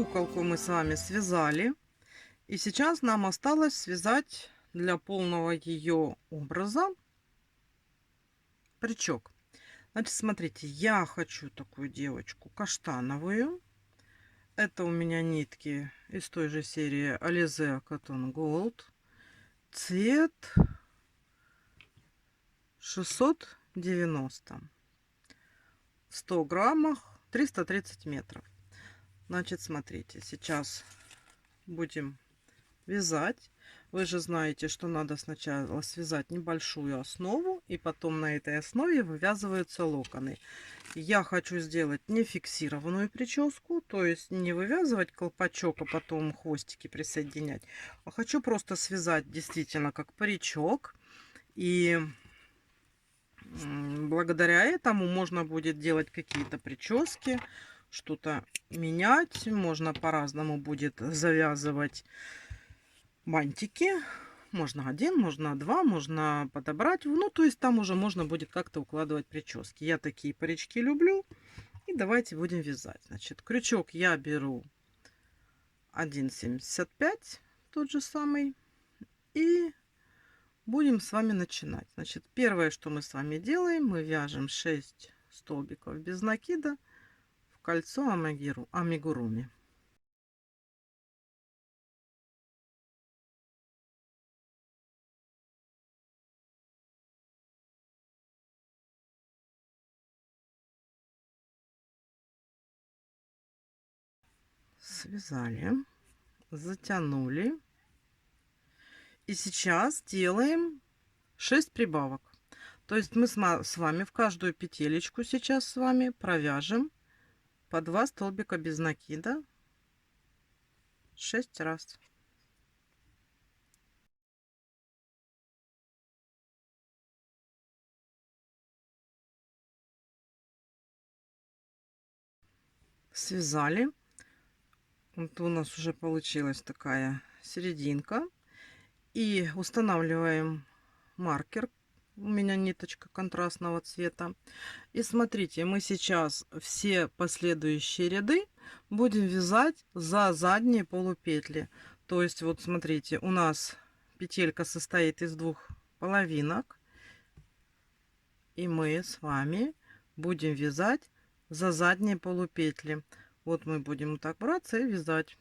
Куколку мы с вами связали. И сейчас нам осталось связать для полного ее образа крючок. Значит, смотрите, я хочу такую девочку каштановую. Это у меня нитки из той же серии Alize Cotton Gold. Цвет 690. 100 граммах, 330 метров. Значит, смотрите, сейчас будем вязать. Вы же знаете, что надо сначала связать небольшую основу, и потом на этой основе вывязываются локоны. Я хочу сделать не фиксированную прическу, то есть не вывязывать колпачок, а потом хвостики присоединять, а хочу просто связать действительно как паричок. И благодаря этому можно будет делать какие-то прически, что-то менять, можно по-разному будет завязывать бантики. Можно один, можно два, можно подобрать. Ну, то есть там уже можно будет как-то укладывать прически. Я такие парички люблю. И давайте будем вязать. Значит, крючок я беру 1,75, тот же самый. И будем с вами начинать. Значит, первое, что мы с вами делаем, мы вяжем 6 столбиков без накида в кольцо амигуруми. Связали, затянули. И сейчас делаем 6 прибавок. То есть мы с вами в каждую петелечку сейчас с вами провяжем по 2 столбика без накида 6 раз. Связали. Вот у нас уже получилась такая серединка. И устанавливаем маркер. У меня ниточка контрастного цвета. И смотрите, мы сейчас все последующие ряды будем вязать за задние полупетли. То есть вот смотрите, у нас петелька состоит из двух половинок. И мы с вами будем вязать за задние полупетли. Вот мы будем вот так браться и вязать.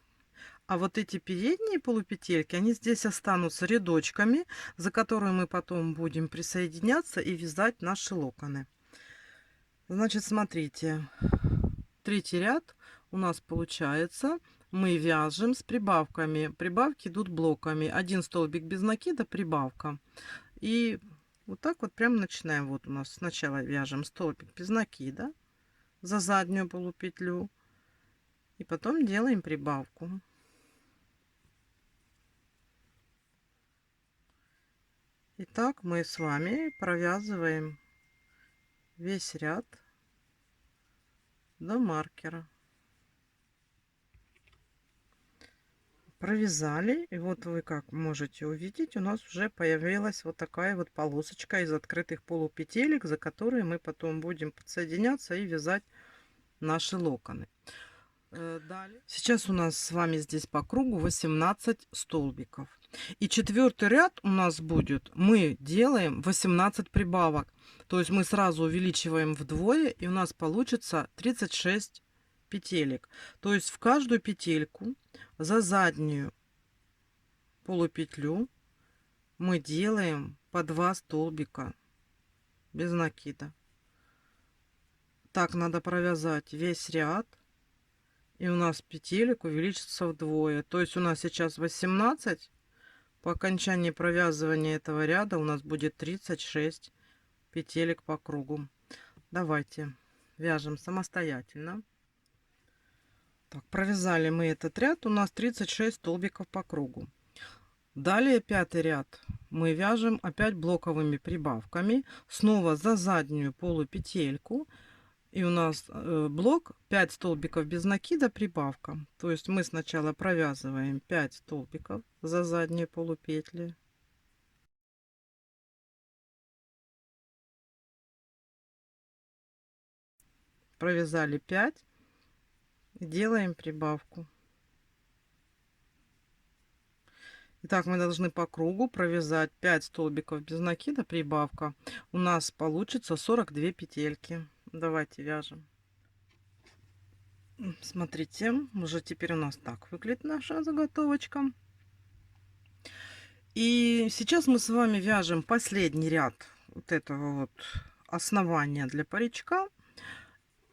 А вот эти передние полупетельки, они здесь останутся рядочками, за которые мы потом будем присоединяться и вязать наши локоны. Значит, смотрите, третий ряд у нас получается. Мы вяжем с прибавками. Прибавки идут блоками. Один столбик без накида, прибавка. И вот так вот прям начинаем. Вот у нас сначала вяжем столбик без накида за заднюю полупетлю. И потом делаем прибавку. Итак, мы с вами провязываем весь ряд до маркера. Провязали, и вот вы как можете увидеть, у нас уже появилась вот такая вот полосочка из открытых полупетелек, за которые мы потом будем подсоединяться и вязать наши локоны. Далее. Сейчас у нас с вами здесь по кругу 18 столбиков. И четвертый ряд у нас будет, мы делаем 18 прибавок. То есть мы сразу увеличиваем вдвое, и у нас получится 36 петелек. То есть в каждую петельку за заднюю полупетлю мы делаем по 2 столбика без накида. Так надо провязать весь ряд. И у нас петелек увеличится вдвое. То есть у нас сейчас 18. По окончании провязывания этого ряда у нас будет 36 петелек по кругу. Давайте вяжем самостоятельно. Так, провязали мы этот ряд. У нас 36 столбиков по кругу. Далее пятый ряд мы вяжем опять блоковыми прибавками. Снова за заднюю полупетельку. И у нас блок 5 столбиков без накида, прибавка. То есть мы сначала провязываем 5 столбиков за задние полупетли. Провязали 5 и делаем прибавку. Итак, мы должны по кругу провязать 5 столбиков без накида, прибавка. У нас получится 42 петельки. Давайте вяжем. Смотрите, уже теперь у нас так выглядит наша заготовочка. И сейчас мы с вами вяжем последний ряд вот этого вот основания для паричка.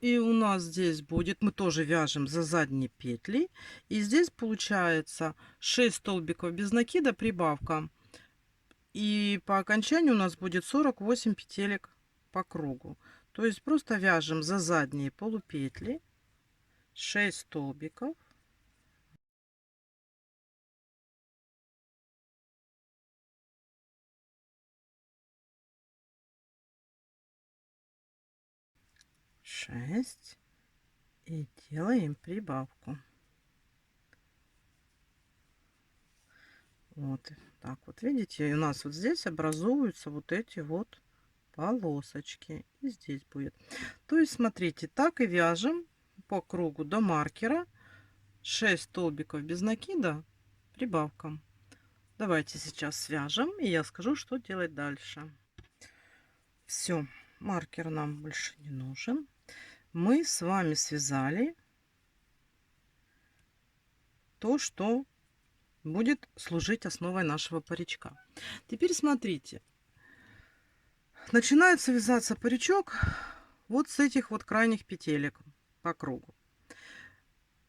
И у нас здесь будет, мы тоже вяжем за задние петли. И здесь получается 6 столбиков без накида, прибавка. И по окончанию у нас будет 48 петелек по кругу. То есть просто вяжем за задние полупетли 6 столбиков. Шесть. И делаем прибавку. Вот так вот, видите, и у нас вот здесь образуются вот эти вот полосочки. И здесь будет. То есть, смотрите, так и вяжем по кругу до маркера. 6 столбиков без накида, прибавка. Давайте сейчас свяжем, и я скажу, что делать дальше. Все, маркер нам больше не нужен. Мы с вами связали то, что будет служить основой нашего паричка. Теперь смотрите. Начинается вязаться паричок вот с этих вот крайних петелек по кругу.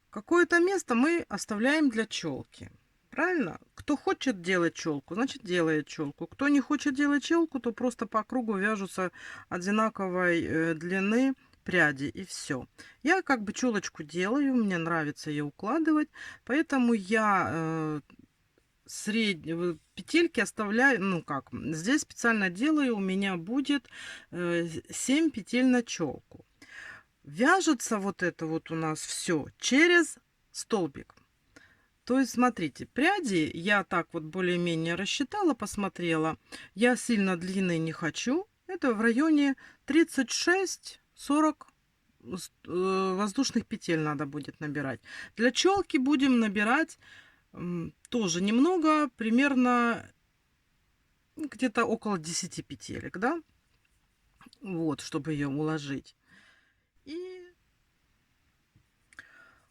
Какое-то место мы оставляем для челки. Правильно? Кто хочет делать челку, значит делает челку. Кто не хочет делать челку, то просто по кругу вяжутся одинаковой длины пряди, и все. Я как бы челочку делаю, мне нравится ее укладывать, поэтому я средние петельки оставляю, ну как, здесь специально делаю, у меня будет 7 петель на челку. Вяжется вот это вот у нас все через столбик. То есть, смотрите, пряди я так вот более-менее рассчитала, посмотрела. Я сильно длинные не хочу. Это в районе 36-40 воздушных петель надо будет набирать. Для челки будем набирать тоже немного, примерно где-то около 10 петелек, да? Вот, чтобы ее уложить. И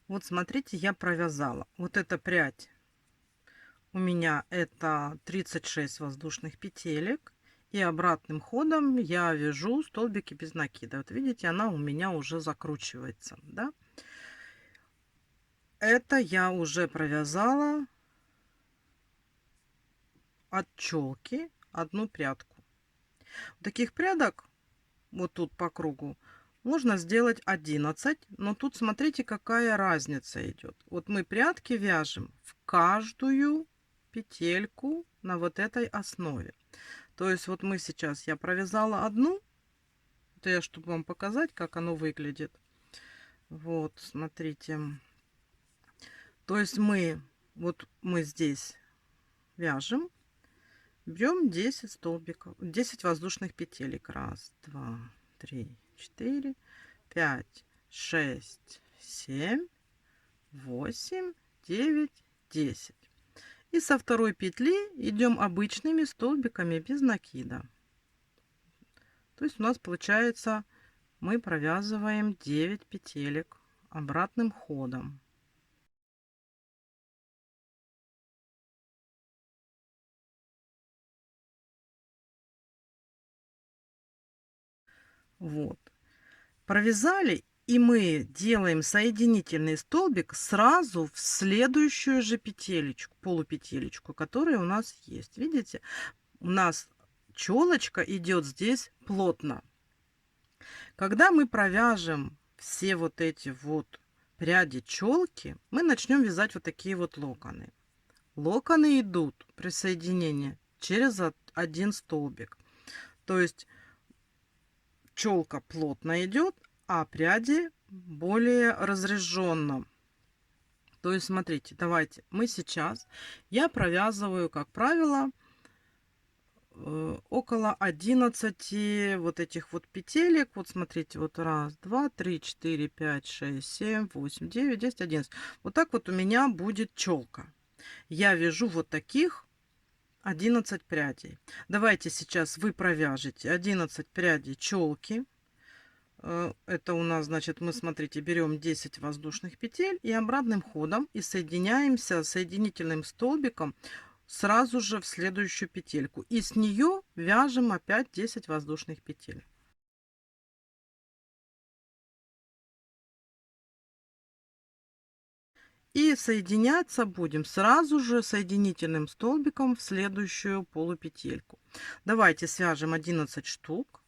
вот смотрите, я провязала. Вот эта прядь у меня это 36 воздушных петелек. И обратным ходом я вяжу столбики без накида. Вот видите, она у меня уже закручивается, да? Это я уже провязала от челки одну прядку. Таких прядок вот тут по кругу можно сделать 11, но тут смотрите, какая разница идет. Вот мы прядки вяжем в каждую петельку на вот этой основе. То есть вот мы сейчас, я провязала одну, это я, чтобы вам показать, как оно выглядит. Вот, смотрите. То есть вот мы здесь вяжем, берем 10 столбиков, 10 воздушных петелек. Раз, два, три, 4, 5, 6, 7, 8, 9, 10. И со второй петли идем обычными столбиками без накида. То есть у нас получается, мы провязываем 9 петелек обратным ходом. Вот. Провязали, и мы делаем соединительный столбик сразу в следующую же петелечку, полупетелечку, которая у нас есть. Видите, у нас челочка идет здесь плотно. Когда мы провяжем все вот эти вот пряди челки, мы начнем вязать вот такие вот локоны. Локоны идут при соединении через один столбик. То есть челка плотно идет, а пряди более разреженно. То есть, смотрите, давайте мы сейчас, я провязываю, как правило, около 11 вот этих вот петелек. Вот смотрите, вот раз, два, три, 4, 5, 6, 7, 8, 9, 10, 11. Вот так вот у меня будет челка. я вяжу вот таких 11 прядей. Давайте сейчас вы провяжете 11 прядей челки. Это у нас, значит, мы, смотрите, берем 10 воздушных петель и обратным ходом и соединяемся соединительным столбиком сразу же в следующую петельку. И с нее вяжем опять 10 воздушных петель. И соединяться будем сразу же соединительным столбиком в следующую полупетельку. Давайте свяжем 11 штук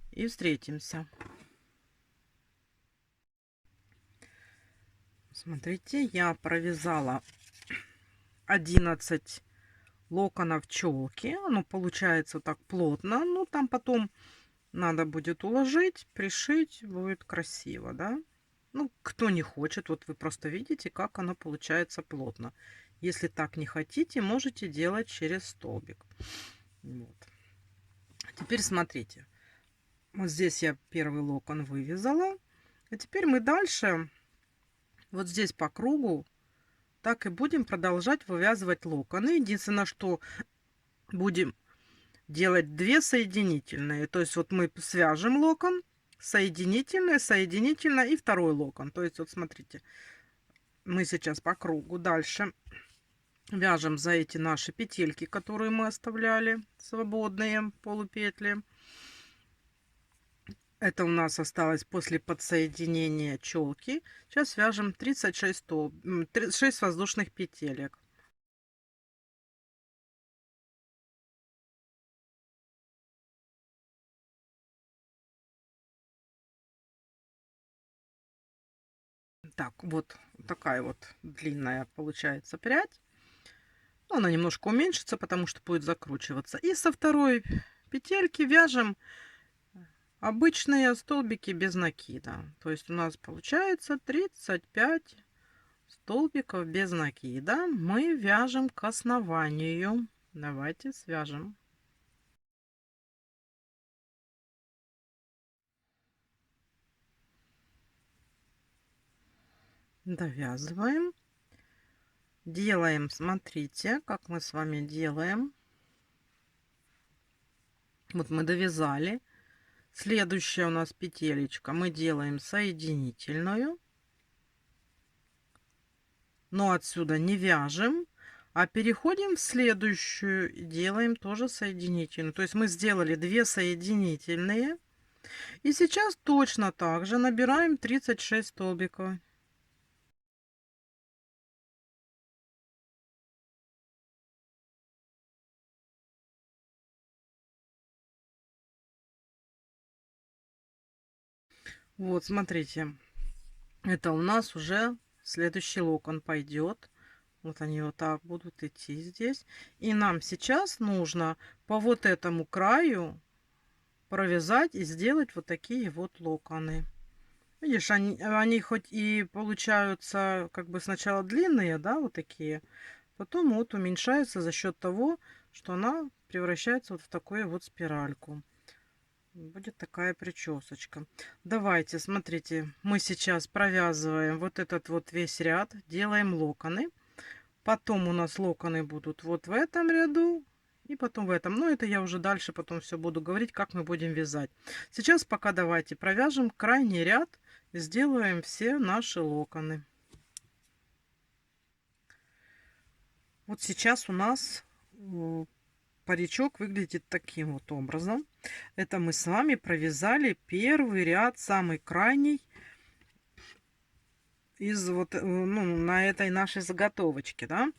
и встретимся. Смотрите, я провязала 11 локонов челки. Оно получается так плотно. Ну, там потом надо будет уложить, пришить. Будет красиво, да? Ну, кто не хочет, вот вы просто видите, как оно получается плотно. Если так не хотите, можете делать через столбик. Вот. Теперь смотрите. Вот здесь я первый локон вывязала. А теперь мы дальше, вот здесь по кругу, так и будем продолжать вывязывать локоны. Единственное, что будем делать 2 соединительные. То есть вот мы свяжем локон, соединительное, соединительное и второй локон. То есть вот смотрите, мы сейчас по кругу дальше вяжем за эти наши петельки, которые мы оставляли, свободные полупетли. Это у нас осталось после подсоединения челки. Сейчас вяжем 6 воздушных петелек. Так, вот такая вот длинная получается прядь. Она немножко уменьшится, потому что будет закручиваться. И со второй петельки вяжем обычные столбики без накида. То есть у нас получается 35 столбиков без накида. Мы вяжем к основанию. Давайте свяжем. Довязываем. Делаем, смотрите, как мы с вами делаем. Вот мы довязали. Следующая у нас петелечка. Мы делаем соединительную. Но отсюда не вяжем. А переходим в следующую и делаем тоже соединительную. То есть мы сделали 2 соединительные. И сейчас точно так же набираем 36 столбиков. Вот, смотрите, это у нас уже следующий локон пойдет. Вот они вот так будут идти здесь. И нам сейчас нужно по вот этому краю провязать и сделать вот такие вот локоны. Видишь, они хоть и получаются как бы сначала длинные, да, вот такие, потом вот уменьшаются за счет того, что она превращается вот в такую вот спиральку. Будет такая причесочка. Давайте, смотрите, мы сейчас провязываем вот этот вот весь ряд, делаем локоны. Потом у нас локоны будут вот в этом ряду и потом в этом. Но это я уже дальше потом все буду говорить, как мы будем вязать. Сейчас пока давайте провяжем крайний ряд и сделаем все наши локоны. Вот сейчас у нас паричок выглядит таким вот образом. Это мы с вами провязали первый ряд, самый крайний из вот, ну, на этой нашей заготовочке, да.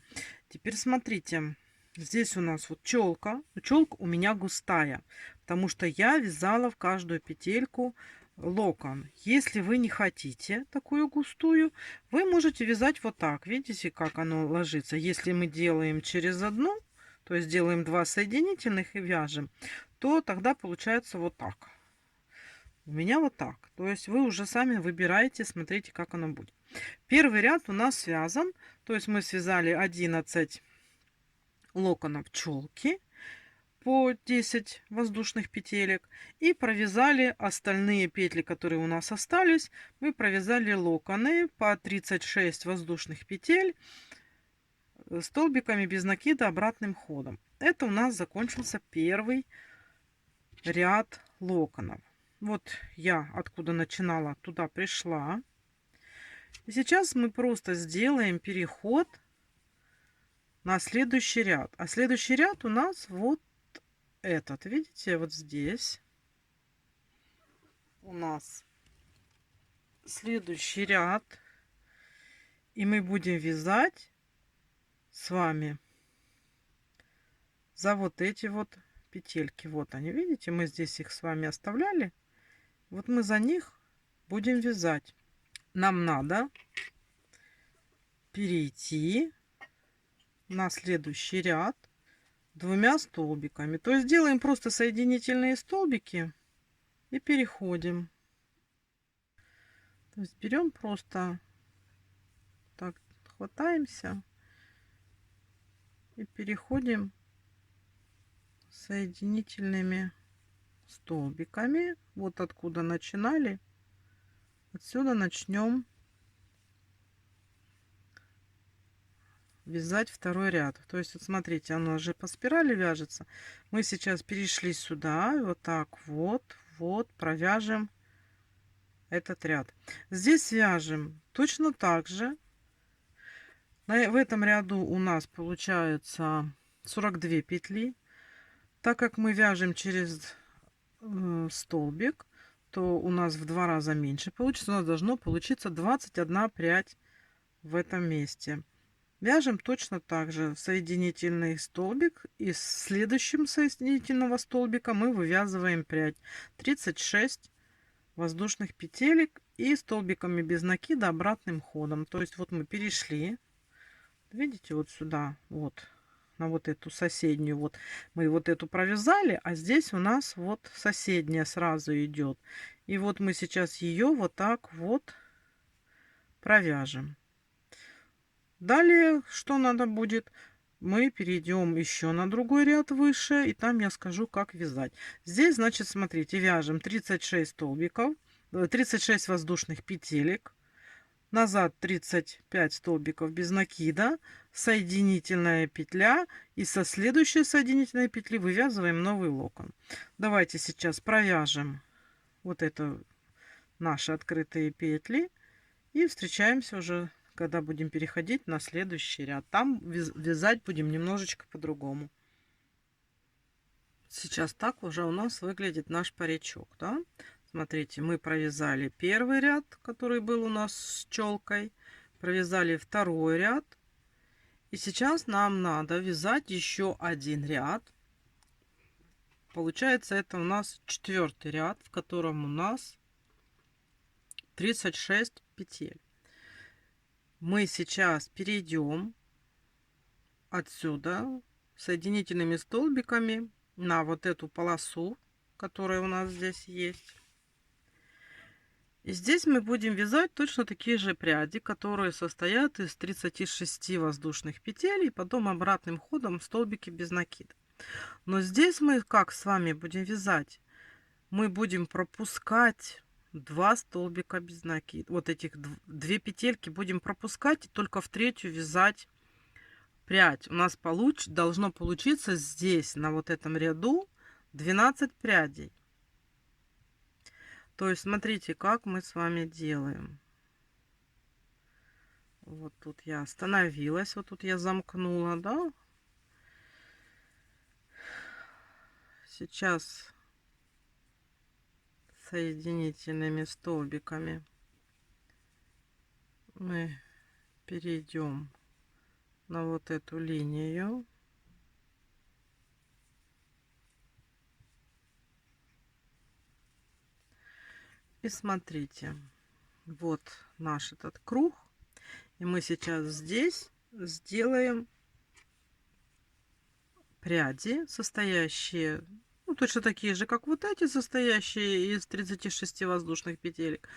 Теперь смотрите, здесь у нас вот челка. Челка у меня густая, потому что я вязала в каждую петельку локон. Если вы не хотите такую густую, вы можете вязать вот так. Видите, как оно ложится? Если мы делаем через одну, то есть делаем 2 соединительных и вяжем, то тогда получается вот так. У меня вот так. То есть вы уже сами выбираете, смотрите, как оно будет. Первый ряд у нас связан. То есть мы связали 11 локонов челки по 10 воздушных петелек. И провязали остальные петли, которые у нас остались. Мы провязали локоны по 36 воздушных петель столбиками без накида обратным ходом. Это у нас закончился первый ряд локонов. Вот я откуда начинала, туда пришла. И сейчас мы просто сделаем переход на следующий ряд. А следующий ряд у нас вот этот. Видите, вот здесь у нас следующий ряд. И мы будем вязать с вами за вот эти вот петельки. Вот они, видите, мы здесь их с вами оставляли. Вот мы за них будем вязать. Нам надо перейти на следующий ряд двумя столбиками. То есть делаем просто соединительные столбики и переходим. То есть берем просто так, хватаемся и переходим соединительными столбиками. Вот откуда начинали. Отсюда начнем вязать второй ряд. То есть вот смотрите, оно уже по спирали вяжется. Мы сейчас перешли сюда, вот так вот провяжем этот ряд. Здесь вяжем точно так же. В этом ряду у нас получается 42 петли. Так как мы вяжем через столбик, то у нас в 2 раза меньше получится. У нас должно получиться 21 прядь в этом месте. Вяжем точно так же соединительный столбик, и с следующим соединительного столбика мы вывязываем прядь. 36 воздушных петелек и столбиками без накида обратным ходом. То есть вот мы перешли, видите, вот сюда, вот на вот эту соседнюю, вот мы вот эту провязали, а здесь у нас вот соседняя сразу идет. И вот мы сейчас ее вот так вот провяжем. Далее, что надо будет, мы перейдем еще на другой ряд выше, и там я скажу, как вязать. Здесь, значит, смотрите, вяжем 36 столбиков, 36 воздушных петелек, назад 35 столбиков без накида, соединительная петля, и со следующей соединительной петли вывязываем новый локон. Давайте сейчас провяжем вот это наши открытые петли и встречаемся уже, когда будем переходить на следующий ряд. Там вязать будем немножечко по-другому. Сейчас так уже у нас выглядит наш паричок, да? Смотрите, мы провязали первый ряд, который был у нас с челкой, провязали второй ряд, и сейчас нам надо вязать еще один ряд. Получается, это у нас 4-й ряд, в котором у нас 36 петель. Мы сейчас перейдем отсюда соединительными столбиками на вот эту полосу, которая у нас здесь есть. И здесь мы будем вязать точно такие же пряди, которые состоят из 36 воздушных петель и потом обратным ходом столбики без накида. Но здесь мы как с вами будем вязать? Мы будем пропускать 2 столбика без накида. Вот этих 2 петельки будем пропускать и только в третью вязать прядь. У нас должно получиться здесь, на вот этом ряду, 12 прядей. То есть смотрите, как мы с вами делаем. Вот тут я остановилась, вот тут я замкнула, да? Сейчас соединительными столбиками мы перейдем на вот эту линию. И смотрите, вот наш этот круг. И мы сейчас здесь сделаем пряди, состоящие, ну, точно такие же, как вот эти, состоящие из 36 воздушных петелек.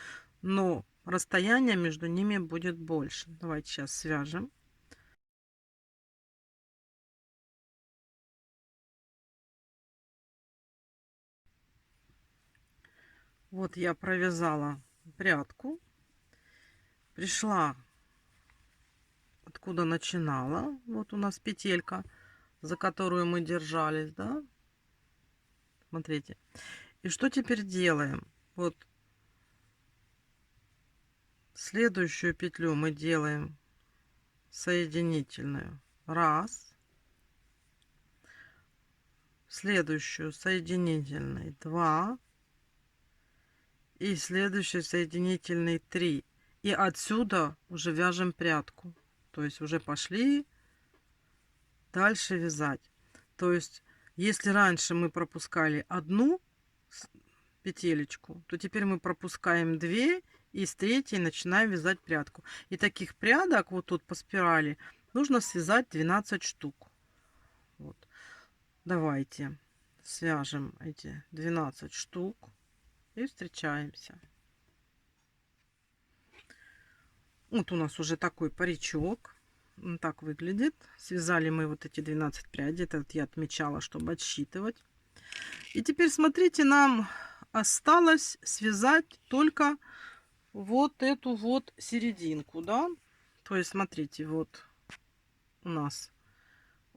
Но расстояние между ними будет больше. Давайте сейчас свяжем. Вот я провязала прядку, пришла откуда начинала. Вот у нас петелька, за которую мы держались, да. Смотрите. И что теперь делаем? Вот следующую петлю мы делаем соединительную. Раз. Следующую соединительной 2. И следующий соединительный 3. И отсюда уже вяжем прядку. То есть уже пошли дальше вязать. То есть если раньше мы пропускали одну петелечку, то теперь мы пропускаем 2 и с третьей начинаем вязать прядку. И таких прядок вот тут по спирали нужно связать 12 штук. Вот. Давайте свяжем эти 12 штук и встречаемся. Вот у нас уже такой паричок. Он так выглядит. Связали мы вот эти 12 прядей. Это я отмечала, чтобы отсчитывать. И теперь смотрите, нам осталось связать только вот эту вот серединку, да. То есть смотрите, вот у нас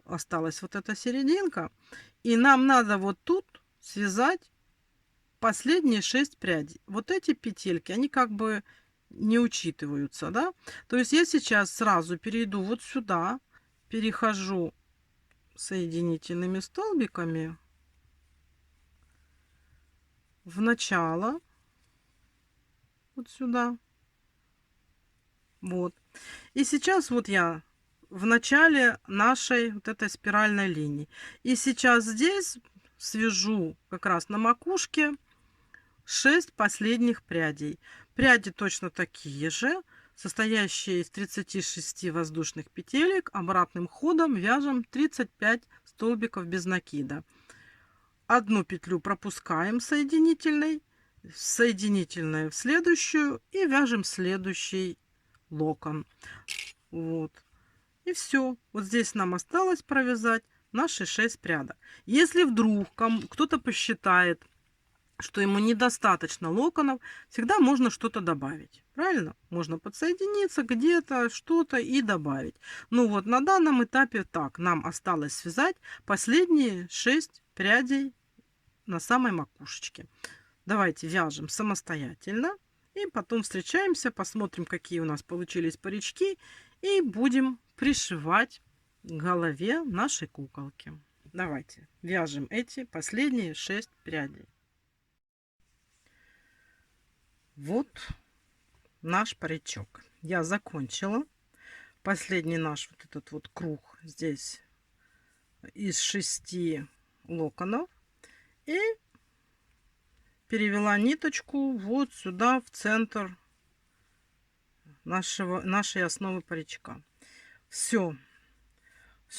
осталась вот эта серединка. И нам надо вот тут связать последние 6 прядей. Вот эти петельки, они как бы не учитываются, да. То есть я сейчас сразу перейду вот сюда, перехожу соединительными столбиками в начало, вот сюда, вот. И сейчас вот я в начале нашей вот этой спиральной линии. И сейчас здесь свяжу как раз на макушке 6 последних прядей. Пряди точно такие же, состоящие из 36 воздушных петелек. Обратным ходом вяжем 35 столбиков без накида. Одну петлю пропускаем соединительной, соединительную в следующую и вяжем следующий локон. Вот. И все. Вот здесь нам осталось провязать наши 6 прядок. Если вдруг кто-то посчитает, что ему недостаточно локонов, всегда можно что-то добавить. Правильно? Можно подсоединиться где-то, что-то и добавить. Ну вот на данном этапе так. Нам осталось связать последние 6 прядей на самой макушечке. Давайте вяжем самостоятельно. И потом встречаемся, посмотрим, какие у нас получились парички. И будем пришивать к голове нашей куколки. Давайте вяжем эти последние 6 прядей. Вот наш паричок. Я закончила. Последний наш вот этот вот круг здесь из 6 локонов. И перевела ниточку вот сюда в центр нашей основы паричка. Все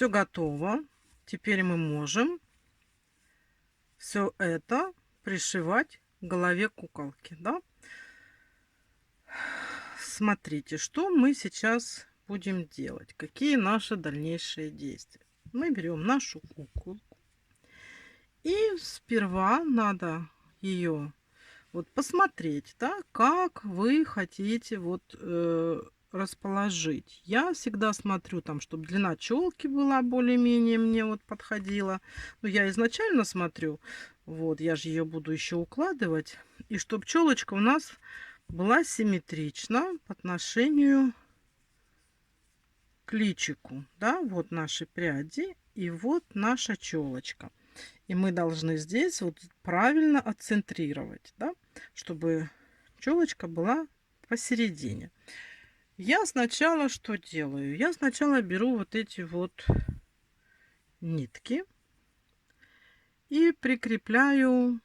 готово. Теперь мы можем все это пришивать к голове куколки, да? Смотрите, что мы сейчас будем делать. Какие наши дальнейшие действия. Мы берем нашу куколку. И сперва надо ее вот посмотреть, да, как вы хотите вот расположить. Я всегда смотрю там, чтобы длина челки была более-менее мне вот подходила. Ну, я изначально смотрю, вот, я же ее буду еще укладывать. И чтобы челочка у нас была симметрична по отношению к личику, да, вот наши пряди и вот наша челочка. И мы должны здесь вот правильно отцентрировать, да, чтобы челочка была посередине. Я сначала что делаю? Я сначала беру вот эти вот нитки и прикрепляю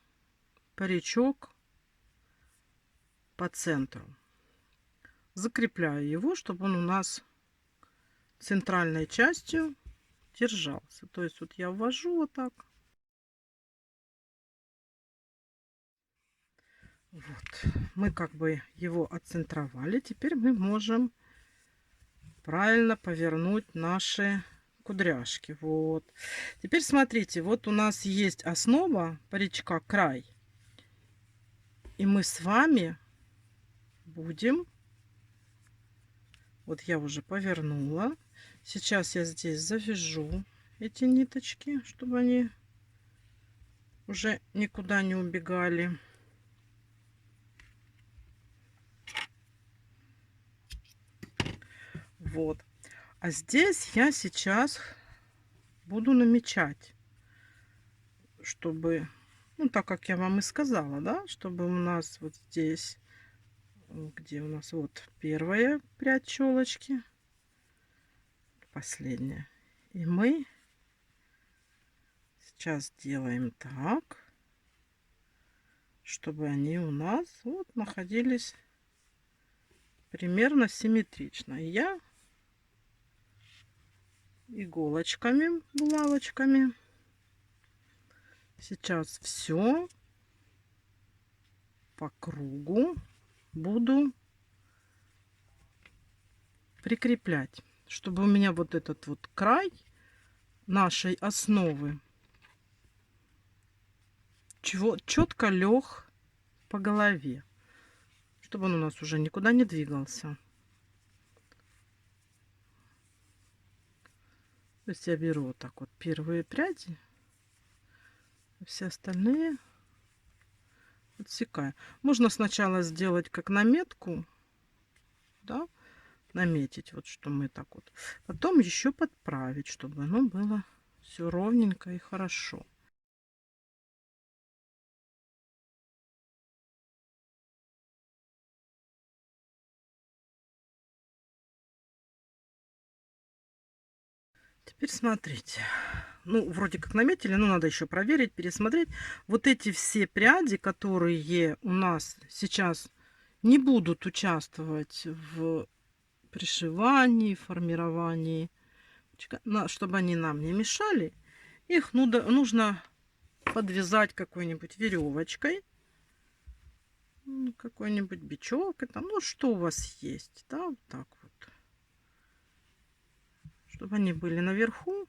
паричок по центру. Закрепляю его, чтобы он у нас центральной частью держался. То есть вот я ввожу вот так. Вот. Мы как бы его отцентровали. Теперь мы можем правильно повернуть наши кудряшки. Вот. Теперь смотрите, вот у нас есть основа паричка, край. И мы с вами будем, вот я уже повернула, Сейчас я здесь завяжу эти ниточки, чтобы они уже никуда не убегали. Вот. А здесь я сейчас буду намечать, чтобы, ну, так как я вам и сказала, да, чтобы у нас вот здесь, где у нас вот первая прядь челочки, последняя. И мы сейчас делаем так, чтобы они у нас вот находились примерно симметрично. И я иголочками, булавочками сейчас все по кругу буду прикреплять, чтобы у меня вот этот вот край нашей основы четко лег по голове, чтобы он у нас уже никуда не двигался. То есть я беру вот так вот первые пряди, все остальные отсекаю. Можно сначала сделать как наметку, да, наметить вот, что мы так вот, потом еще подправить, чтобы оно было все ровненько и хорошо. Теперь смотрите, ну, вроде как наметили, но надо еще проверить, пересмотреть. Вот эти все пряди, которые у нас сейчас не будут участвовать в пришивании, формировании, чтобы они нам не мешали, их нужно подвязать какой-нибудь веревочкой, какой-нибудь бечевкой, там, ну, что у вас есть, да, вот так вот, чтобы они были наверху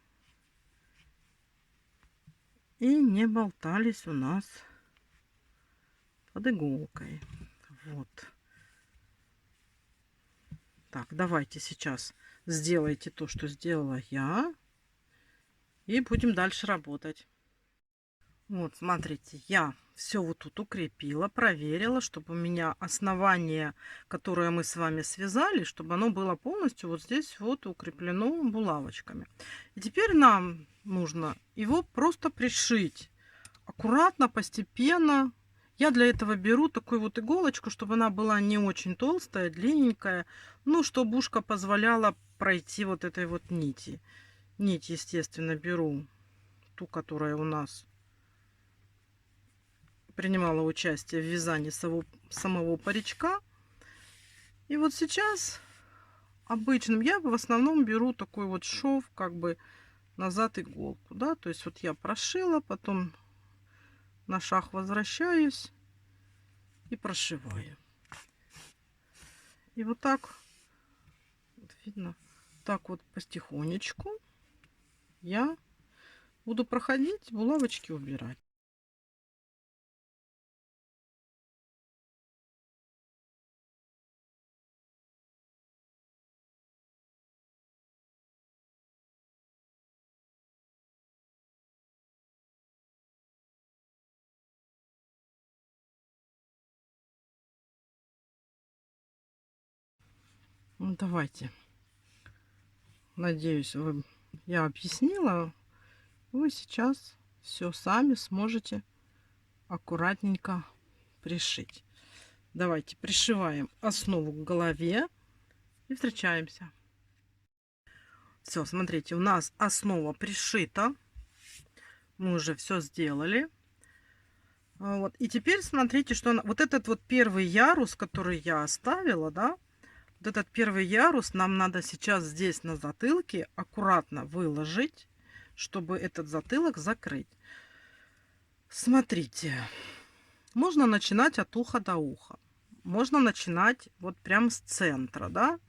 и не болтались у нас под иголкой. Вот. Так, давайте сейчас сделайте то, что сделала я, и будем дальше работать. Вот, смотрите, я все вот тут укрепила, проверила, чтобы у меня основание, которое мы с вами связали, чтобы оно было полностью вот здесь вот укреплено булавочками. И теперь нам нужно его просто пришить. Аккуратно, постепенно. Я для этого беру такую вот иголочку, чтобы она была не очень толстая, длинненькая, ну, чтобы ушко позволяло пройти вот этой вот нити. Нить, естественно, беру ту, которая у нас принимала участие в вязании самого паричка. И вот сейчас обычным я в основном беру такой вот шов, как бы назад иголку, да, то есть вот я прошила, потом на шаг возвращаюсь и прошиваю. И вот так, вот видно, так вот потихонечку я буду проходить, булавочки убирать. Ну, давайте. Надеюсь, я объяснила. Вы сейчас все сами сможете аккуратненько пришить. Давайте пришиваем основу к голове и встречаемся. Все, смотрите, у нас основа пришита. Мы уже все сделали. Вот. И теперь смотрите, что вот этот вот первый ярус, который я оставила, да, вот этот первый ярус нам надо сейчас здесь на затылке аккуратно выложить, чтобы этот затылок закрыть. Смотрите, можно начинать от уха до уха. Можно начинать вот прям с центра, да,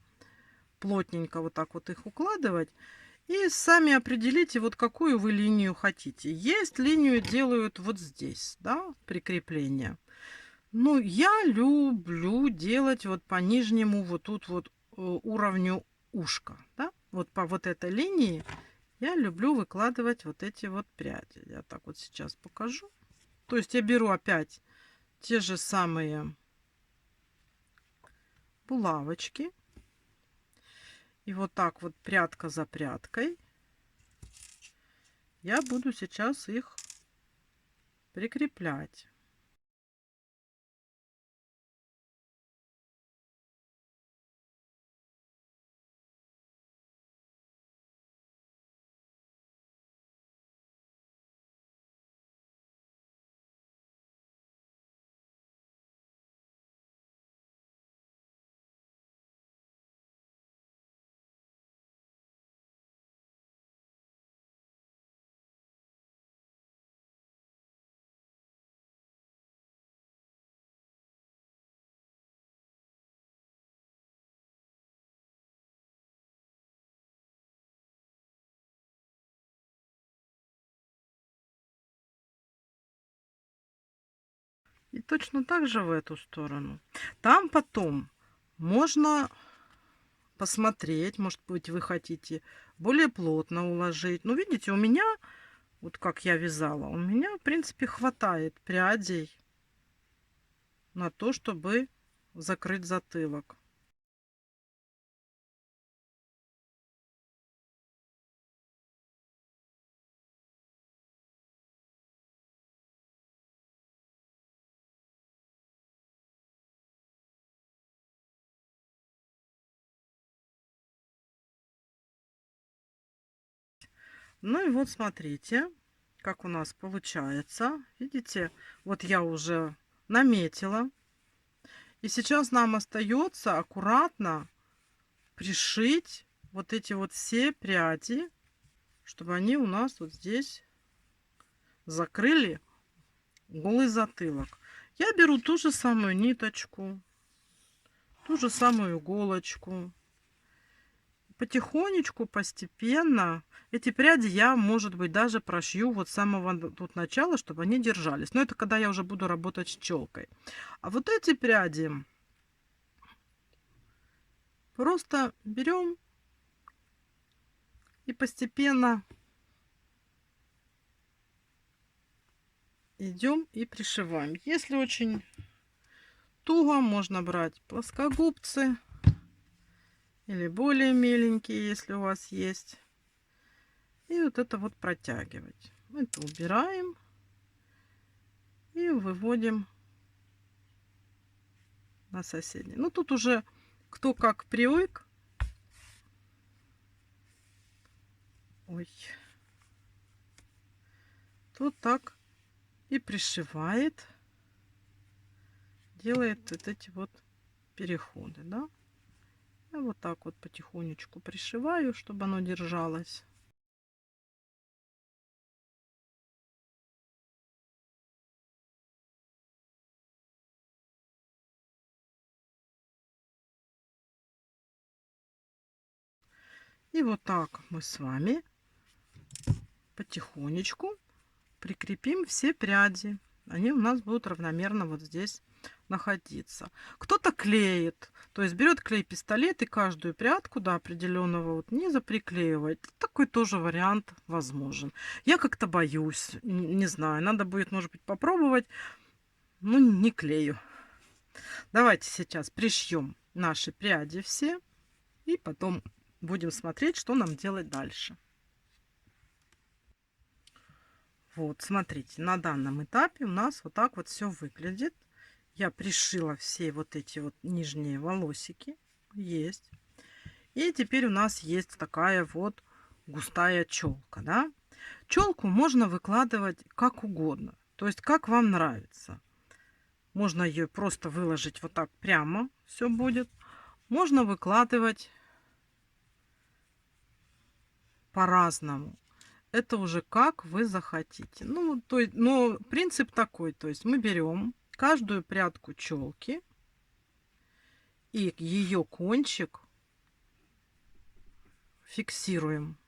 плотненько вот так вот их укладывать. И сами определите, вот какую вы линию хотите. Есть линию делают вот здесь, да, прикрепление. Ну, я люблю делать вот по нижнему вот тут вот уровню ушка, да. вот по вот этой линии я люблю выкладывать вот эти вот пряди. Я так вот сейчас покажу. То есть я беру опять те же самые булавочки. И вот так вот прядка за прядкой я буду сейчас их прикреплять. И точно так же в эту сторону. Там потом можно посмотреть, может быть, вы хотите более плотно уложить. Но видите, у меня, вот как я вязала, у меня, в принципе, хватает прядей на то, чтобы закрыть затылок. Ну и вот смотрите, как у нас получается. Видите, вот я уже наметила. И сейчас нам остается аккуратно пришить вот эти вот все пряди, чтобы они у нас вот здесь закрыли голый затылок. Я беру ту же самую ниточку, ту же самую иголочку. Потихонечку, постепенно эти пряди я, может быть, даже прошью вот с самого тут начала, чтобы они держались. Но это когда я уже буду работать с челкой. А вот эти пряди просто берем и постепенно идем и пришиваем. Если очень туго, можно брать плоскогубцы или более меленькие, если у вас есть. И вот это вот протягивать. Это убираем и выводим на соседний. Ну, тут уже кто как привык. Ой. Тут так и пришивает. Делает вот эти вот переходы, да. Я вот так вот потихонечку пришиваю, чтобы оно держалось. И вот так мы с вами потихонечку прикрепим все пряди. Они у нас будут равномерно вот здесь находиться. Кто-то клеит, то есть берет клей-пистолет и каждую прядку до определенного вот низа приклеивает. Такой тоже вариант возможен. Я как-то боюсь, не знаю, надо будет, может быть, попробовать. Ну, не клею. Давайте сейчас пришьем наши пряди все и потом будем смотреть, что нам делать дальше. Вот, смотрите, на данном этапе у нас вот так вот все выглядит. Я пришила все вот эти вот нижние волосики. Есть. И теперь у нас есть такая вот густая челка, да. Челку можно выкладывать как угодно. То есть, как вам нравится. Можно ее просто выложить вот так прямо. Все будет. Можно выкладывать по-разному. Это уже как вы захотите. Ну, то есть, но принцип такой. То есть мы берем каждую прядку челки и ее кончик фиксируем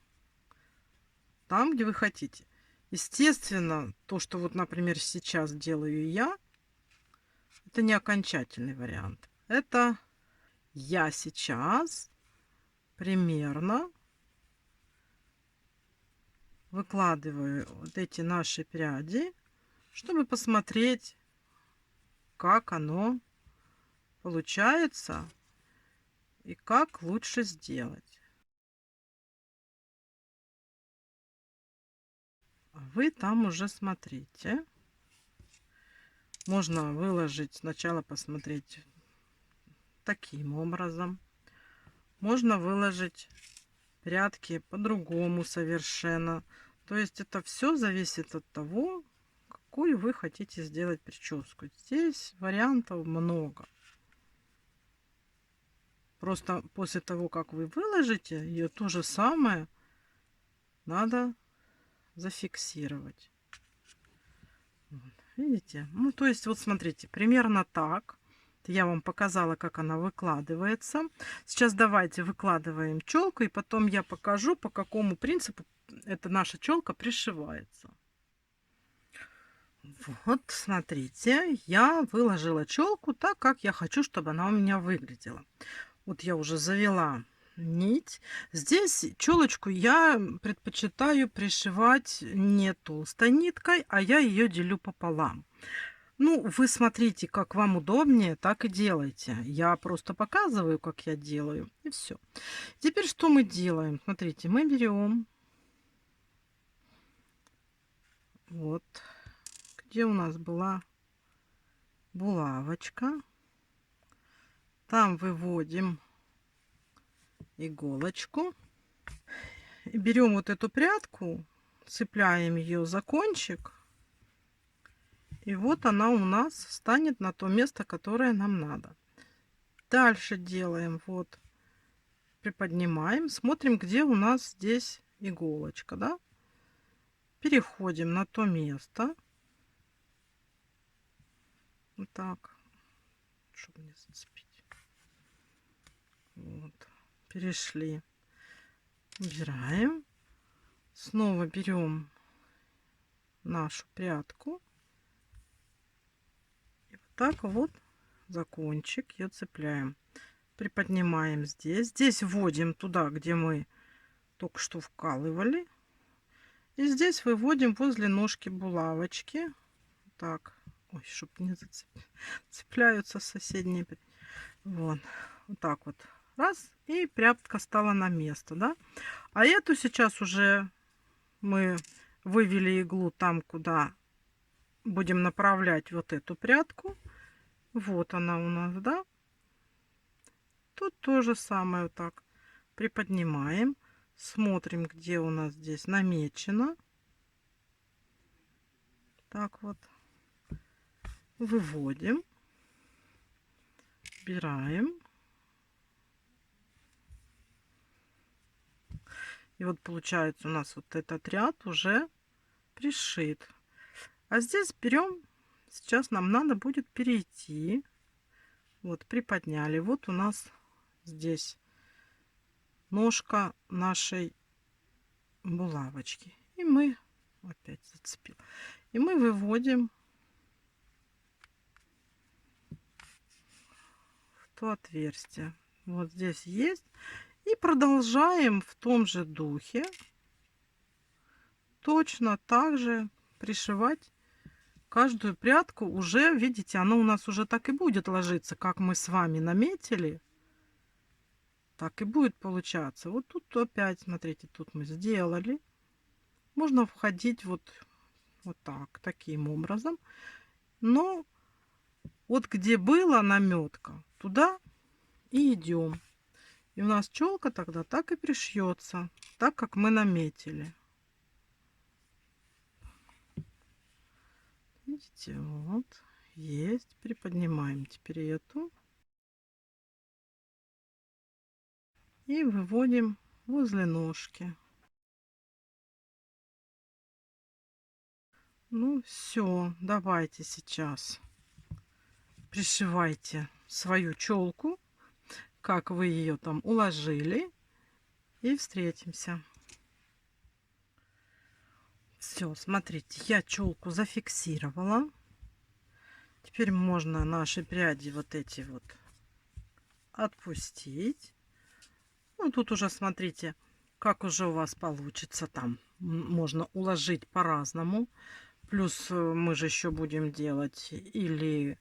там, где вы хотите. Естественно, то, что вот, например, сейчас делаю я, это не окончательный вариант. Это я сейчас примерно выкладываю вот эти наши пряди, чтобы посмотреть, как оно получается и как лучше сделать. А вы там уже смотрите. Можно выложить, сначала посмотреть таким образом. Можно выложить прядки по-другому совершенно. То есть это все зависит от того, какую вы хотите сделать прическу. Здесь вариантов много. Просто после того, как вы выложите, ее то же самое надо зафиксировать. Вот, видите? Ну, то есть, вот смотрите, примерно так. Я вам показала, как она выкладывается. Сейчас давайте выкладываем челку, и потом я покажу, по какому принципу эта наша челка пришивается. Вот, смотрите, я выложила челку так, как я хочу, чтобы она у меня выглядела. Вот я уже завела нить. Здесь челочку я предпочитаю пришивать не толстой ниткой, а я ее делю пополам. Ну, вы смотрите, как вам удобнее, так и делайте. Я просто показываю, как я делаю, и все. Теперь что мы делаем? Смотрите, мы берем вот, где у нас была булавочка. Там выводим иголочку. И берем вот эту прядку, цепляем ее за кончик. И вот она у нас станет на то место, которое нам надо. Дальше делаем вот, приподнимаем, смотрим, где у нас здесь иголочка, да? Переходим на то место. Вот так, чтобы не зацепить. Вот, перешли. Убираем. Снова берем нашу прядку. И вот так вот за кончик ее цепляем. Приподнимаем здесь. Здесь вводим туда, где мы только что вкалывали. И здесь выводим возле ножки булавочки. Так. Ой, чтоб не зацепить. Цепляются соседние. Вот. Вот так вот. Раз. И прядка стала на место, да? А эту сейчас уже мы вывели иглу там, куда будем направлять вот эту прядку. Вот она у нас, да? Тут то же самое вот так. Приподнимаем. Смотрим, где у нас здесь намечено. Так вот. Выводим. Убираем. И вот получается у нас вот этот ряд уже пришит. А здесь берем, сейчас нам надо будет перейти. Вот, приподняли. Вот у нас здесь ножка нашей булавочки. И мы опять зацепил. И мы выводим в то отверстие. Вот здесь есть. И продолжаем в том же духе точно так же пришивать каждую прядку. Уже, видите, она у нас уже так и будет ложиться, как мы с вами наметили. Так и будет получаться. Вот тут опять, смотрите, тут мы сделали. Можно входить вот так, таким образом. Но вот где была наметка, туда и идем. И у нас челка тогда так и пришьется, так как мы наметили. Видите, вот есть. Приподнимаем теперь эту и выводим возле ножки. Ну все, давайте сейчас пришивайте свою челку, как вы ее там уложили, и встретимся. Все, смотрите, я челку зафиксировала. Теперь можно наши пряди вот эти вот отпустить. Ну, тут уже смотрите, как уже у вас получится там можно уложить по-разному. Плюс мы же еще будем делать или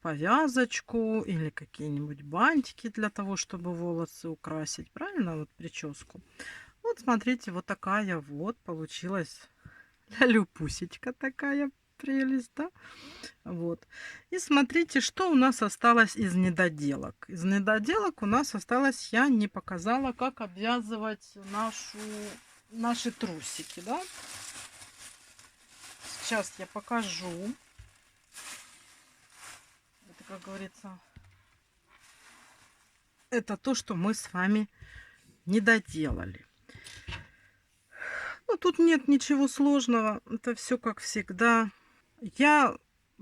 повязочку, или какие-нибудь бантики для того, чтобы волосы украсить. Правильно? Вот прическу. Вот смотрите, вот такая вот получилась люпусечка такая прелесть, да? Вот. И смотрите, что у нас осталось из недоделок. Из недоделок у нас осталось, я не показала, как обвязывать наши трусики, да? Сейчас я покажу. Это, как говорится, это то, что мы с вами не доделали. Ну, тут нет ничего сложного. Это все как всегда. Я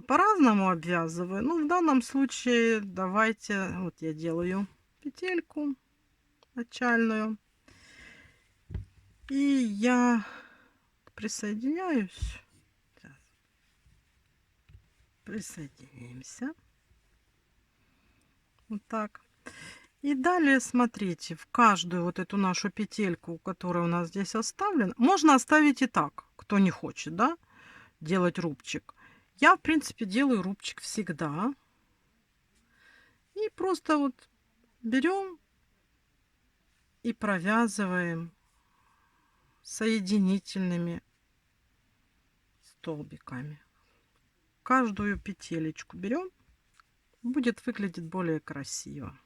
по-разному обвязываю. Ну, в данном случае давайте, вот я делаю петельку начальную. И я присоединяюсь. Сейчас. Присоединимся. Вот так. И далее смотрите, в каждую вот эту нашу петельку, которая у нас здесь оставлена, можно оставить и так, кто не хочет, да, делать рубчик. Я, в принципе, делаю рубчик всегда. И просто вот берем и провязываем соединительными столбиками. Каждую петелечку берем, будет выглядеть более красиво.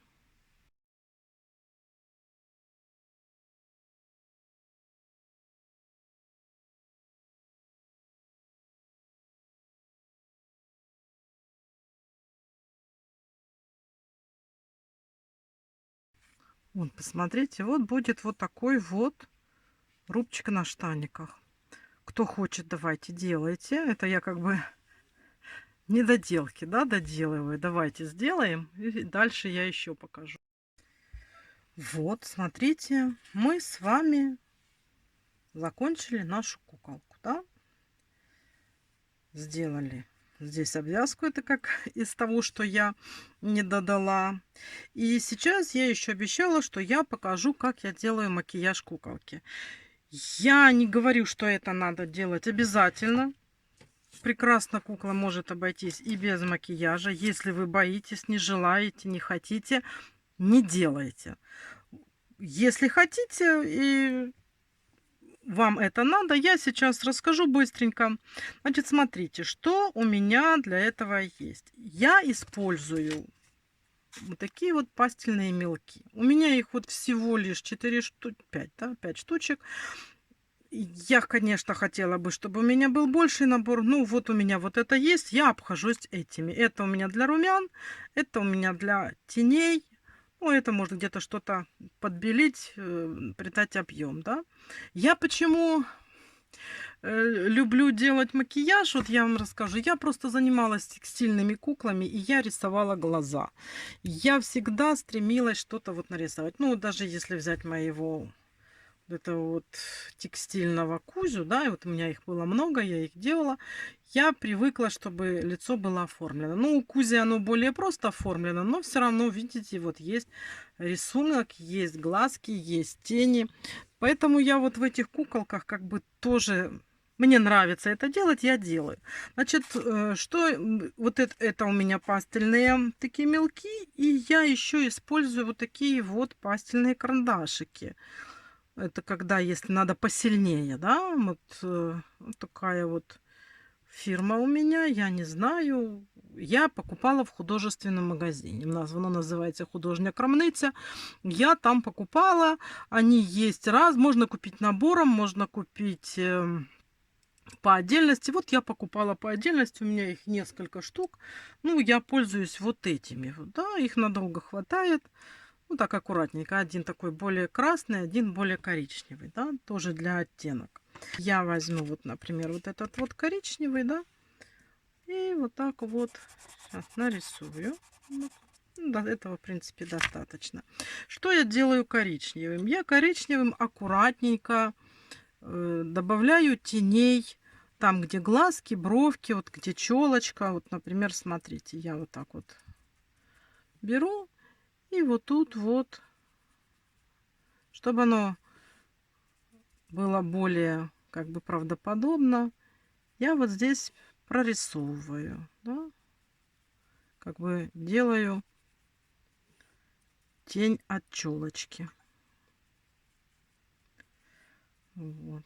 Вот, посмотрите, вот будет вот такой вот рубчик на штаниках. Кто хочет, давайте делайте. Это я как бы недоделки, да, доделываю. Давайте сделаем. И дальше я еще покажу. Вот, смотрите, мы с вами закончили нашу куколку, да? Сделали здесь обвязку, это как из того, что я не додала. И сейчас я еще обещала, что я покажу, как я делаю макияж куколки. Я не говорю, что это надо делать обязательно. Прекрасно кукла может обойтись и без макияжа. Если вы боитесь, не желаете, не хотите, не делайте. Если хотите и вам это надо, я сейчас расскажу быстренько. Значит, смотрите, что у меня для этого есть. Я использую вот такие вот пастельные мелки. У меня их вот всего лишь 4 штуки, 5, да, 5 штучек. Я, конечно, хотела бы, чтобы у меня был больший набор. Ну, вот у меня вот это есть, я обхожусь этими. Это у меня для румян, это у меня для теней. Ну, это можно где-то что-то подбелить, придать объем, да. Я почему люблю делать макияж, вот я вам расскажу. Я просто занималась текстильными куклами, и я рисовала глаза. Я всегда стремилась что-то вот нарисовать. Ну, даже если взять моего этого вот текстильного Кузю, да, и вот у меня их было много, я их делала. Я привыкла, чтобы лицо было оформлено. Ну, у Кузи оно более просто оформлено, но все равно, видите, вот есть рисунок, есть глазки, есть тени. Поэтому я вот в этих куколках как бы тоже... Мне нравится это делать, я делаю. Значит, что вот это у меня пастельные такие мелки, и я еще использую вот такие вот пастельные карандашики. Это когда, если надо посильнее, да, вот, вот такая вот фирма у меня, я не знаю. Я покупала в художественном магазине. Оно называется «Художня крамниця». Я там покупала. Они есть можно купить набором, можно купить по отдельности. Вот я покупала по отдельности, у меня их несколько штук. Ну, я пользуюсь вот этими. Да, их надолго хватает. Ну, так аккуратненько. Один такой более красный, один более коричневый, да, тоже для оттенок. Я возьму вот, например, вот этот вот коричневый, да, и вот так вот сейчас нарисую. Вот. Ну, до этого, в принципе, достаточно. Что я делаю коричневым? Я коричневым аккуратненько добавляю теней там, где глазки, бровки, вот где челочка. Вот, например, смотрите, я вот так вот беру и вот тут вот, чтобы оно было более как бы правдоподобно, я вот здесь прорисовываю, да? Как бы делаю тень от челочки. Вот.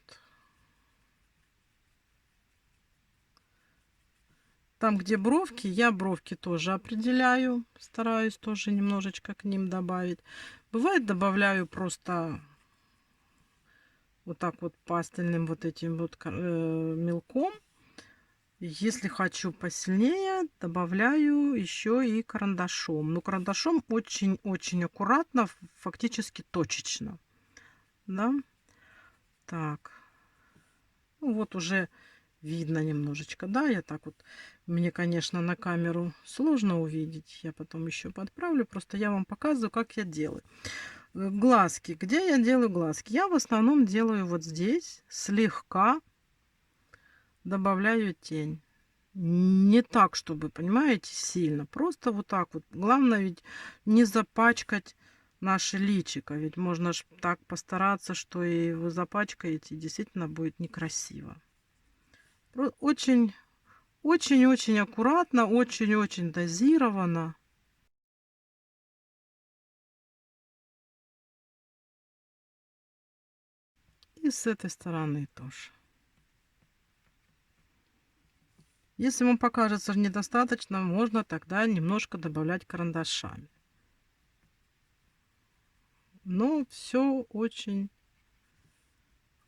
Там, где бровки, я бровки тоже определяю. Стараюсь тоже немножечко к ним добавить. Бывает, добавляю просто вот так вот пастельным вот этим вот мелком. Если хочу посильнее, добавляю еще и карандашом. Но карандашом очень-очень аккуратно, фактически точечно. Да? Так. Ну вот уже видно немножечко, да, я так вот, мне, конечно, на камеру сложно увидеть, я потом еще подправлю, просто я вам показываю, как я делаю. Глазки, где я делаю глазки? Я в основном делаю вот здесь, слегка добавляю тень. Не так, чтобы, понимаете, сильно, просто вот так вот. Главное ведь не запачкать наше личико, ведь можно ж так постараться, что и вы запачкаете, и действительно будет некрасиво. Очень, очень-очень аккуратно, очень-очень дозированно. И с этой стороны тоже. Если вам покажется недостаточно, можно тогда немножко добавлять карандашами. Но все очень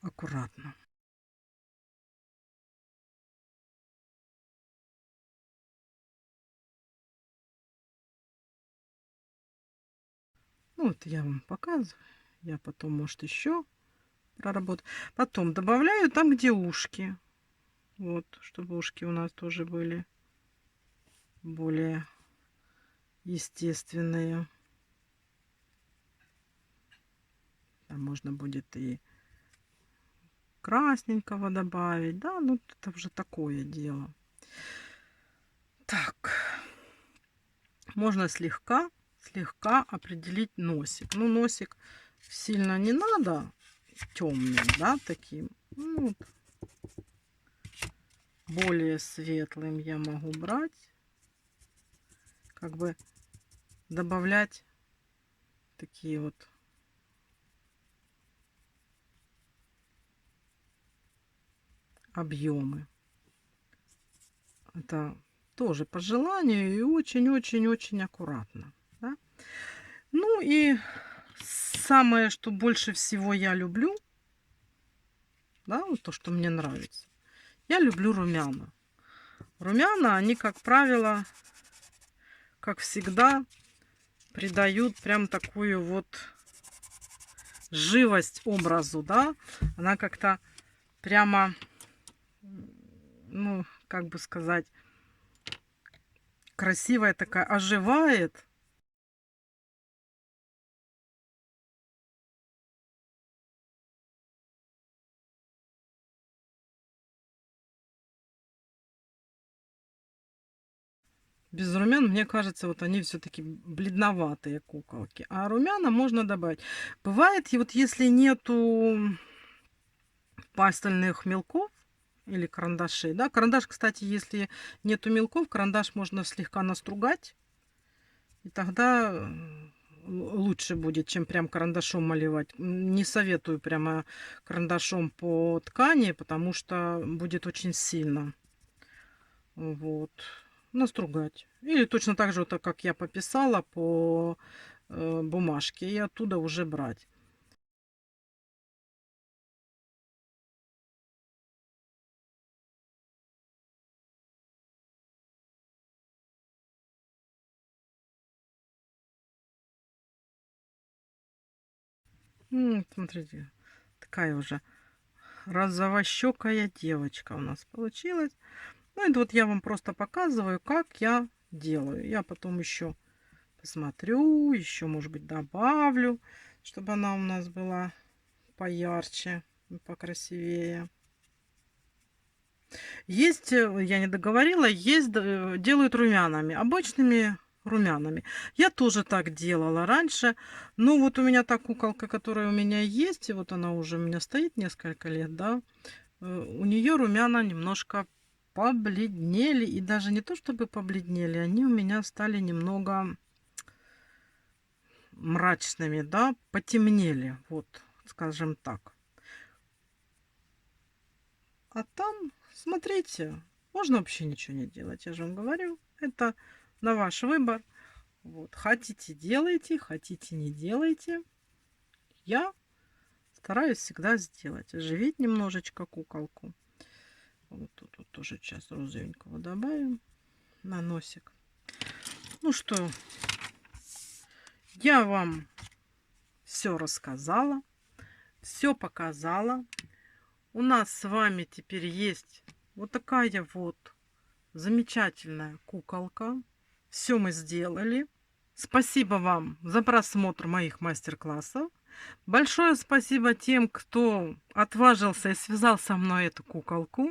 аккуратно. Ну, вот я вам показываю. Я потом, может, еще проработаю. Потом добавляю там, где ушки. Вот, чтобы ушки у нас тоже были более естественные. Там можно будет и красненького добавить. Да, ну это уже такое дело. Так, можно слегка определить носик. Ну, носик сильно не надо темным, да, таким. Ну, вот. Более светлым я могу брать, как бы добавлять такие вот объемы. Это тоже по желанию и очень-очень-очень аккуратно. Да? Ну и самое, что больше всего я люблю, да, вот то, что мне нравится. Я люблю румяна. Румяна, они, как правило, как всегда, придают прям такую вот живость образу, да. Она как-то прямо, ну, как бы сказать, красивая такая, оживает. Без румян, мне кажется, вот они все-таки бледноватые куколки. А румяна можно добавить. Бывает, и вот если нету пастельных мелков или карандашей, да, карандаш, кстати, если нету мелков, карандаш можно слегка настругать, и тогда лучше будет, чем прям карандашом малевать. Не советую прямо карандашом по ткани, потому что будет очень сильно. Вот. Настругать. Или точно так же, вот, так как я пописала по бумажке, и оттуда уже брать. Смотрите, такая уже розовощекая девочка у нас получилась. Ну, это вот я вам просто показываю, как я делаю. Я потом еще посмотрю, еще, может быть, добавлю, чтобы она у нас была поярче, покрасивее. Есть, я не договорила, есть, делают румянами. Обычными румянами. Я тоже так делала раньше. Но вот у меня та куколка, которая у меня есть, и вот она уже у меня стоит несколько лет, да, у нее румяна немножко побледнели. И даже не то чтобы побледнели, они у меня стали немного мрачными, да, потемнели, вот, скажем так. А там, смотрите, можно вообще ничего не делать, я же вам говорю. Это на ваш выбор. Вот. Хотите, делайте, хотите, не делайте. Я стараюсь всегда сделать. Оживить немножечко куколку. Вот тут вот тоже сейчас розовенького добавим на носик. Ну что, я вам все рассказала, все показала. У нас с вами теперь есть вот такая вот замечательная куколка. Все мы сделали. Спасибо вам за просмотр моих мастер-классов. Большое спасибо тем, кто отважился и связал со мной эту куколку.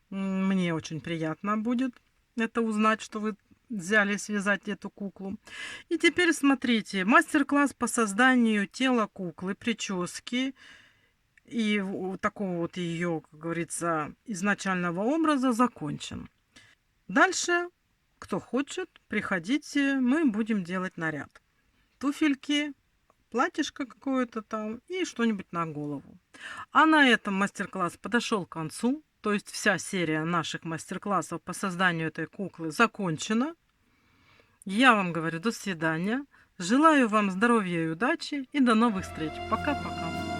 Мне очень приятно будет это узнать, что вы взяли связать эту куклу. И теперь смотрите, мастер-класс по созданию тела куклы, прически и вот такого вот ее, как говорится, изначального образа закончен. Дальше, кто хочет, приходите, мы будем делать наряд. Туфельки, платьишко какое-то там и что-нибудь на голову. А на этом мастер-класс подошел к концу. То есть вся серия наших мастер-классов по созданию этой куклы закончена. Я вам говорю до свидания. Желаю вам здоровья и удачи. И до новых встреч. Пока-пока.